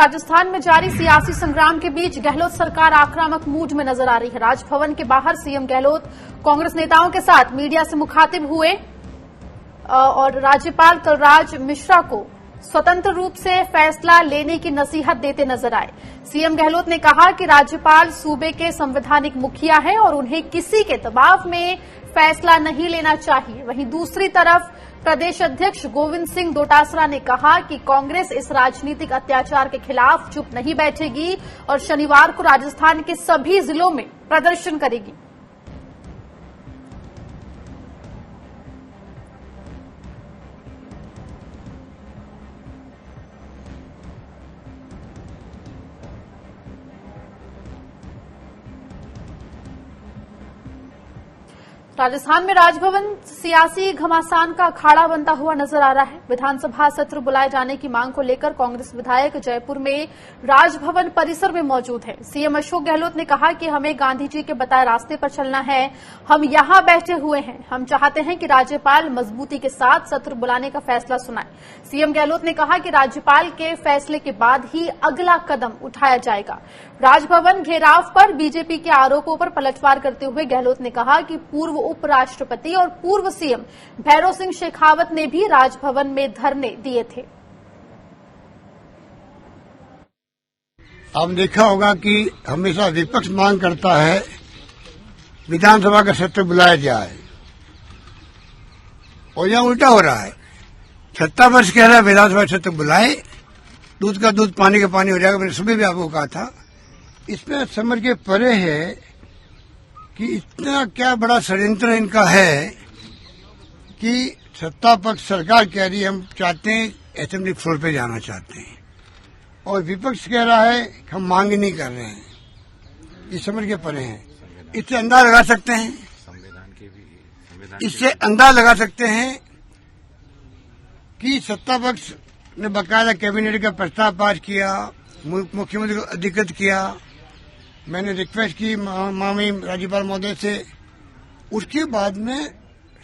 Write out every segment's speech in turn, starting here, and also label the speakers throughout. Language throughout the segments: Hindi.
Speaker 1: राजस्थान में जारी सियासी संग्राम के बीच गहलोत सरकार आक्रामक मूड में नजर आ रही है। राजभवन के बाहर सीएम गहलोत कांग्रेस नेताओं के साथ मीडिया से मुखातिब हुए और राज्यपाल कलराज मिश्रा को स्वतंत्र रूप से फैसला लेने की नसीहत देते नजर आए। सीएम गहलोत ने कहा कि राज्यपाल सूबे के संवैधानिक मुखिया हैं और उन्हें किसी के दबाव में फैसला नहीं लेना चाहिए। वहीं दूसरी तरफ प्रदेश अध्यक्ष गोविंद सिंह डोटासरा ने कहा कि कांग्रेस इस राजनीतिक अत्याचार के खिलाफ चुप नहीं बैठेगी और शनिवार को राजस्थान के सभी जिलों में प्रदर्शन करेगी। राजस्थान में राजभवन सियासी घमासान का अखाड़ा बनता हुआ नजर आ रहा है। विधानसभा सत्र बुलाए जाने की मांग को लेकर कांग्रेस विधायक जयपुर में राजभवन परिसर में मौजूद है। सीएम अशोक गहलोत ने कहा कि हमें गांधी जी के बताए रास्ते पर चलना है, हम यहां बैठे हुए हैं, हम चाहते हैं कि राज्यपाल मजबूती के साथ सत्र बुलाने का फैसला सुनाए। सीएम गहलोत ने कहा कि राज्यपाल के फैसले के बाद ही अगला कदम उठाया जाएगा। राजभवन घेराव पर बीजेपी के आरोपों पर पलटवार करते हुए गहलोत ने कहा कि पूर्व उपराष्ट्रपति और पूर्व सीएम भैरों सिंह शेखावत ने भी राजभवन में धरने दिए थे।
Speaker 2: अब देखा होगा कि हमेशा विपक्ष मांग करता है विधानसभा का सत्र बुलाया जाए और यहां उल्टा हो रहा है। सत्ता पक्ष कह रहा है विधानसभा सत्र बुलाए, दूध का दूध पानी का पानी हो जाएगा। मैंने सुबह भी आपको कहा था। इसमें समझ के परे है कि इतना क्या बड़ा षड्यंत्र इनका है कि सत्ता पक्ष सरकार कह रही है हम चाहते हैं असेंबली फ्लोर पे जाना चाहते हैं और विपक्ष कह रहा है हम मांग नहीं कर रहे हैं। ये समझ के परे हैं। इससे अंदाज लगा सकते हैं, इससे अंदाज लगा सकते हैं कि सत्ता पक्ष ने बकायदा कैबिनेट का प्रस्ताव पास किया, मुख्यमंत्री को अधिकृत किया। मैंने रिक्वेस्ट की माननीय राज्यपाल महोदय से, उसके बाद में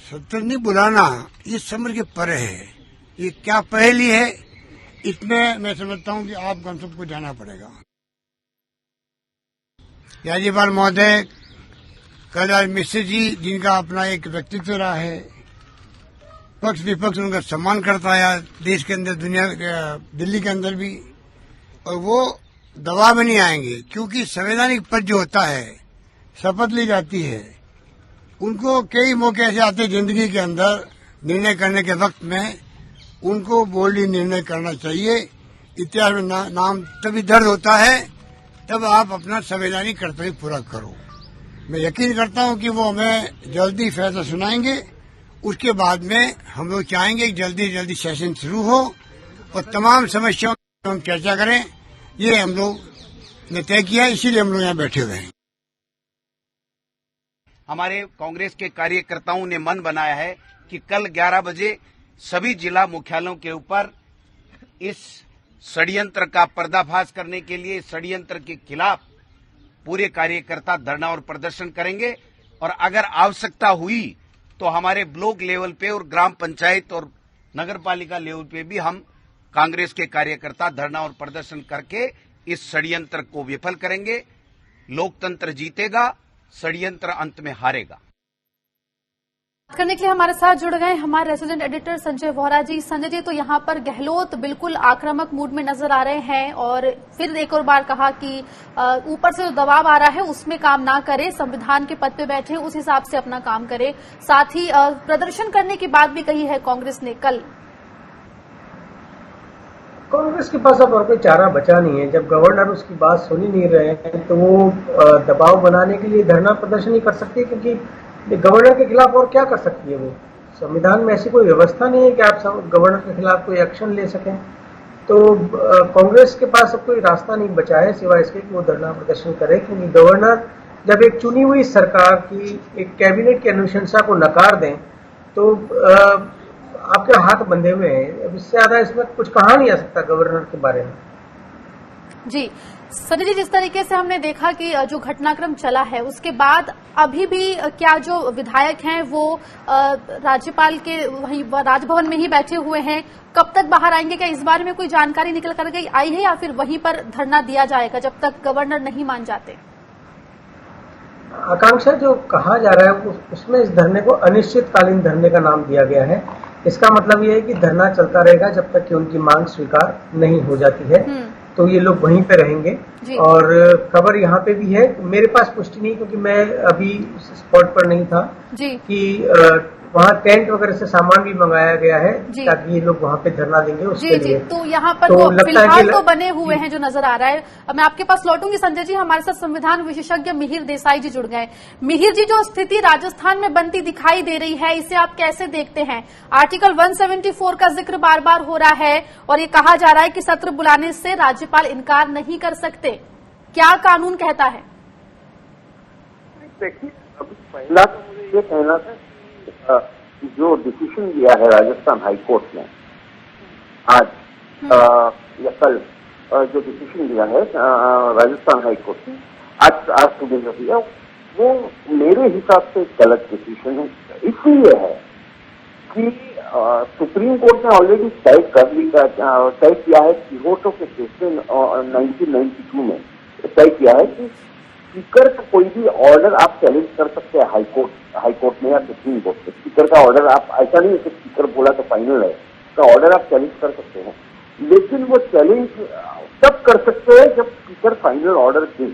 Speaker 2: सत्र नहीं बुलाना ये समझ के परे है। ये क्या पहेली है, इसमें मैं समझता हूं कि आप हम सबको जाना पड़ेगा। राज्यपाल महोदय कलराज मिश्र जी, जिनका अपना एक व्यक्तित्व रहा है, पक्ष विपक्ष उनका सम्मान करता है देश के अंदर, दुनिया दिल्ली के अंदर भी, और वो दबाव में नहीं आएंगे क्योंकि संवैधानिक पद जो होता है, शपथ ली जाती है, उनको कई मौके ऐसे आते हैं जिंदगी के अंदर निर्णय करने के वक्त में उनको बोल्डली निर्णय करना चाहिए। इतिहास में नाम तभी दर्ज होता है तब आप अपना संवैधानिक कर्तव्य पूरा करो। मैं यकीन करता हूं कि वो हमें जल्दी फैसला सुनाएंगे। उसके बाद में हम लोग चाहेंगे कि जल्दी जल्दी सेशन शुरू हो और तमाम समस्याओं पर हम चर्चा करें। ये हम लोग ने तय किया, इसीलिए हम लोग यहाँ बैठे हुए हैं।
Speaker 3: हमारे कांग्रेस के कार्यकर्ताओं ने मन बनाया है कि कल 11 बजे सभी जिला मुख्यालयों के ऊपर इस षड्यंत्र का पर्दाफाश करने के लिए, षड्यंत्र के खिलाफ पूरे कार्यकर्ता धरना और प्रदर्शन करेंगे और अगर आवश्यकता हुई तो हमारे ब्लॉक लेवल पे और ग्राम पंचायत और नगर पालिका लेवल पे भी हम कांग्रेस के कार्यकर्ता धरना और प्रदर्शन करके इस षड्यंत्र को विफल करेंगे। लोकतंत्र जीतेगा, षड्यंत्र अंत में हारेगा।
Speaker 1: बात करने के लिए हमारे साथ जुड़ गए हमारे रेसिडेंट एडिटर संजय वोहरा जी। संजय जी, तो यहाँ पर गहलोत बिल्कुल आक्रामक मूड में नजर आ रहे हैं और फिर एक और बार कहा कि ऊपर से जो दबाव आ रहा है उसमें काम ना करे, संविधान के पद पे बैठे उस हिसाब से अपना काम करे। साथ ही प्रदर्शन करने की बात भी कही है कांग्रेस ने कल।
Speaker 4: कांग्रेस के पास अब और कोई चारा बचा नहीं है। जब गवर्नर उसकी बात सुन ही नहीं रहे हैं तो वो दबाव बनाने के लिए धरना प्रदर्शन नहीं कर सकती, क्योंकि गवर्नर के खिलाफ और क्या कर सकती है वो। संविधान में ऐसी कोई व्यवस्था नहीं है कि आप गवर्नर के खिलाफ कोई एक्शन ले सकें। तो कांग्रेस के पास अब कोई रास्ता नहीं बचा है सिवाय इसके कि वो धरना प्रदर्शन करे, क्योंकि गवर्नर जब एक चुनी हुई सरकार की एक कैबिनेट की अनुशंसा को नकार दें तो आपके हाथ बंधे हुए हैं। अब इससे ज्यादा इसमें कुछ कहा नहीं जा सकता गवर्नर के बारे में।
Speaker 1: जी संजय जी, जिस तरीके से हमने देखा कि जो घटनाक्रम चला है उसके बाद अभी भी क्या जो विधायक हैं वो राज्यपाल के वहीं राजभवन में ही बैठे हुए हैं, कब तक बाहर आएंगे? क्या इस बारे में कोई जानकारी निकल कर गई आई है या फिर वहीं पर धरना दिया जाएगा जब तक गवर्नर नहीं मान जाते?
Speaker 4: आकांक्षा, जो कहा जा रहा है उसमें इस धरने को अनिश्चितकालीन धरने का नाम दिया गया है। इसका मतलब यह है कि धरना चलता रहेगा जब तक कि उनकी मांग स्वीकार नहीं हो जाती है। तो ये लोग वहीं पे रहेंगे। और खबर यहाँ पे भी है, मेरे पास पुष्टि नहीं क्योंकि मैं अभी स्पॉट पर नहीं था
Speaker 1: जी।
Speaker 4: कि वहाँ टेंट वगैरह से सामान भी मंगाया गया है ताकि ये लोग वहाँ पे धरना देंगे उसके लिए।
Speaker 1: तो यहाँ पर तो फिलहाल तो बने हुए हैं जो नजर आ रहा है। मैं आपके पास लौटूंगी संजय जी, हमारे साथ संविधान विशेषज्ञ मिहिर देसाई जी जुड़ गए। मिहिर जी, जो स्थिति राजस्थान में बनती दिखाई दे रही है इसे आप कैसे देखते हैं? आर्टिकल 174 का जिक्र बार बार हो रहा है और ये कहा जा रहा है कि सत्र बुलाने से राज्यपाल इनकार नहीं कर सकते, क्या कानून कहता है?
Speaker 5: देखिए, अभी पहला तो मुझे ये कहना था जो डिसीजन दिया है राजस्थान हाईकोर्ट ने आज या कल, जो डिसीजन दिया है राजस्थान हाईकोर्ट ने आज सुबह जो दिया, वो मेरे हिसाब से गलत डिसीजन है। इसलिए है कि सुप्रीम कोर्ट ने ऑलरेडी तय किया है किहोटो के केस में 1992 में तय किया है कि स्पीकर का कोई भी ऑर्डर आप चैलेंज कर सकते हैं हाईकोर्ट में या सुप्रीम कोर्ट से। स्पीकर का ऑर्डर आप, ऐसा नहीं है कि स्पीकर बोला तो फाइनल है, तो ऑर्डर आप चैलेंज कर सकते हैं, लेकिन वो चैलेंज तब कर सकते हैं जब स्पीकर फाइनल ऑर्डर दे।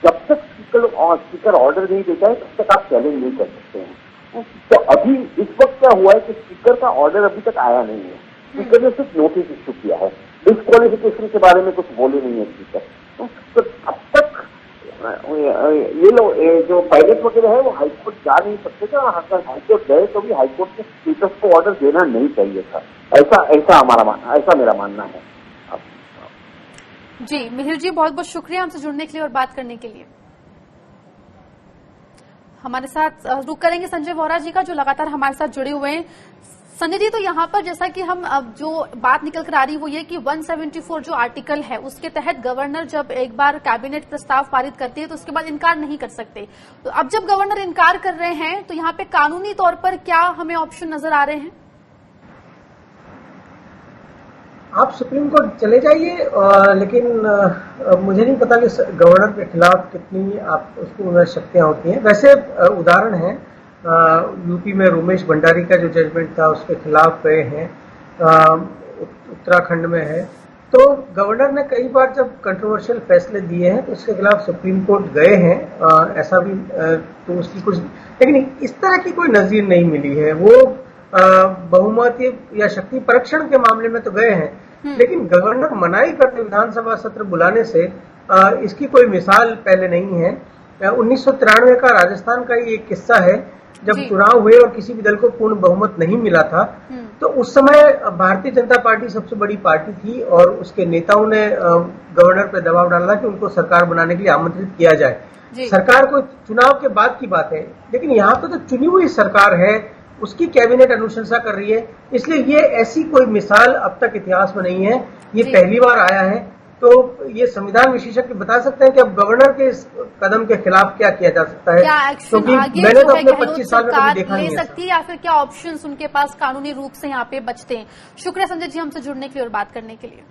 Speaker 5: जब तक स्पीकर ऑर्डर नहीं देता है तब तक आप चैलेंज नहीं कर सकते हैं। तो अभी इस वक्त क्या हुआ है कि स्पीकर का ऑर्डर अभी तक आया नहीं है। स्पीकर ने सिर्फ नोटिस इश्यू किया है, डिस्क्वालिफिकेशन के बारे में कुछ बोले नहीं है स्पीकर। तो अब तक ये लोग जो पायलट वगैरह है वो हाईकोर्ट जा नहीं सकते थे, और अगर हाईकोर्ट गए तो भी हाईकोर्ट के स्पीकर को ऑर्डर देना नहीं चाहिए था। ऐसा मेरा मानना है।
Speaker 1: जी मिहिर जी, बहुत बहुत शुक्रिया हमसे जुड़ने के लिए और बात करने के लिए। हमारे साथ रुक करेंगे संजय वोरा जी का, जो लगातार हमारे साथ जुड़े हुए हैं। संजय जी, तो यहाँ पर जैसा कि हम अब जो बात निकल कर आ रही है वो ये कि 174 जो आर्टिकल है उसके तहत गवर्नर जब एक बार कैबिनेट प्रस्ताव पारित करती है तो उसके बाद इनकार नहीं कर सकते। तो अब जब गवर्नर इनकार कर रहे हैं तो यहाँ पे कानूनी तौर पर क्या हमें ऑप्शन नजर आ रहे हैं?
Speaker 4: आप सुप्रीम कोर्ट चले जाइए, लेकिन मुझे नहीं पता कि गवर्नर के खिलाफ कितनी आप उसको शक्तियां होती हैं। वैसे उदाहरण है, यूपी में उमेश भंडारी का जो जजमेंट था उसके खिलाफ गए हैं, उत्तराखंड में है। तो गवर्नर ने कई बार जब कंट्रोवर्शियल फैसले दिए हैं तो उसके खिलाफ सुप्रीम कोर्ट गए हैं। ऐसा भी तो उसकी कुछ, लेकिन इस तरह की कोई नजीर नहीं मिली है। वो बहुमत या शक्ति परीक्षण के मामले में तो गए हैं, लेकिन गवर्नर मनाही करते विधानसभा सत्र बुलाने से इसकी कोई मिसाल पहले नहीं है। 1993 का राजस्थान का ही एक किस्सा है, जब चुनाव हुए और किसी भी दल को पूर्ण बहुमत नहीं मिला था, तो उस समय भारतीय जनता पार्टी सबसे बड़ी पार्टी थी और उसके नेताओं ने गवर्नर पर दबाव डाला कि उनको सरकार बनाने के लिए आमंत्रित किया जाए। सरकार को चुनाव के बाद की बात है, लेकिन यहाँ पे तो चुनी हुई सरकार है, उसकी कैबिनेट अनुशंसा कर रही है। इसलिए ये ऐसी कोई मिसाल अब तक इतिहास में नहीं है, ये पहली बार आया है। तो ये संविधान विशेषज्ञ बता सकते हैं कि अब गवर्नर के इस कदम के खिलाफ क्या किया जा सकता है, क्योंकि मैंने तो अपने 25 साल में कभी देखा नहीं है।
Speaker 1: ले सकती है या फिर क्या ऑप्शंस उनके पास कानूनी रूप से यहाँ पे बचते हैं? शुक्रिया संजय जी हमसे जुड़ने के लिए और बात करने के लिए।